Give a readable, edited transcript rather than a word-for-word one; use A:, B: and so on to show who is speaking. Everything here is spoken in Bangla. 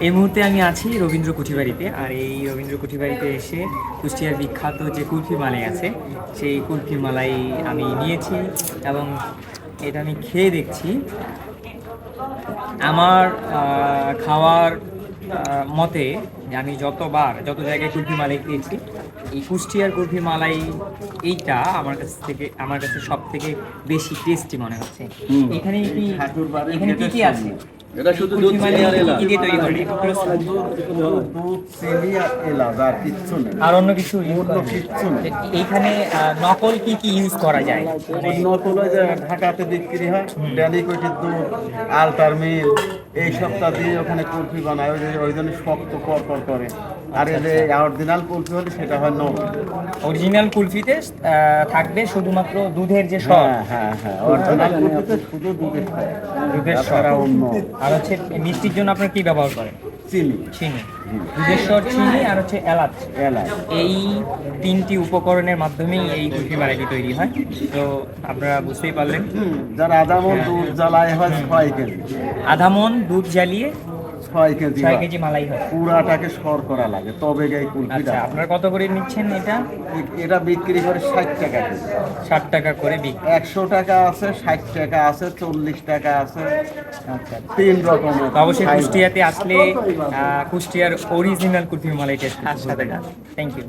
A: এই মুহূর্তে আমি আছি রবীন্দ্র কুঠিবাড়িতে। আর এই রবীন্দ্র কুঠিবাড়িতে এসে কুষ্টিয়ার বিখ্যাত যে কুলফি মালাই আছে সেই কুলফি মালাই আমি নিয়েছি এবং এটা আমি খেয়ে দেখছি। আমার খাওয়ার মতে আমি যত জায়গায় কুলফি মালাই খেয়েছি, এই কুষ্টিয়ার কুলফি মালাই এইটা আমার কাছে সব থেকে বেশি টেস্টি মনে হচ্ছে। এখানে কি এখানে কি কি আছে?
B: এটা শুধু দুধ চিনি আর এলাচ।
A: কি দিয়ে তৈরি করে?
B: দুধ চিনি আর এলাচ আর কিচ্ছু নেই।
A: আর অন্য কিছু
B: অন্য কিচ্ছু নেই।
A: এইখানে নকল কি কি ইউজ করা যায়?
B: নতুন ওই যে ঢাকাতে বিক্রি হয় ডেলিকুইটের দুধ, আলতার মিল, এই সবটা দিয়ে ওখানে কুলফি বানায়। ওই জন্য শক্ত করকর করে। আর এই যে অরিজিনাল কুলফি হলে সেটা হয় নরম।
A: অরিজিনাল কুলফিতে থাকবে শুধুমাত্র দুধের যে স্বর।
B: হ্যাঁ অরিজিনাল কুলফিতে শুধু দুধের স্বাদ।
A: দুধের স্বর
B: তাছাড়া অন্য
A: আর হচ্ছে মিষ্টির জন্য আপনারা কি ব্যবহার করেন?
B: চিনি।
A: চিনি, দুধের স্বর, চিনি আর হচ্ছে এলাচ।
B: এলাচ।
A: এই তিনটি উপকরণের মাধ্যমেই এই কুলফি মালাইটি তৈরি হয়। তো আপনারা বুঝতেই পারলেন।
B: যার আধা মণ দুধ জ্বালায় হয় 6 কেজি।
A: আধা মণ দুধ জ্বালিয়ে
B: 6 কেজি
A: 6 কেজি মালাই হয়।
B: পুরাটাকে সর করা লাগে তবে গাই কুলফিটা।
A: আচ্ছা, আপনারা কত করে নিচ্ছেন এটা?
B: এটা বিক্রি করে 60 টাকা কেজি।
A: 60 টাকা করে বিক্রি।
B: 100 টাকা আছে, 60 টাকা আছে, 40 টাকা আছে।
A: আচ্ছা,
B: তিন রকমের।
A: তো অবশ্যই কুষ্টিয়াতে আসলে কুষ্টিয়ার অরিজিনাল কুলফি মালাই টেস্ট সাথে। Thank you.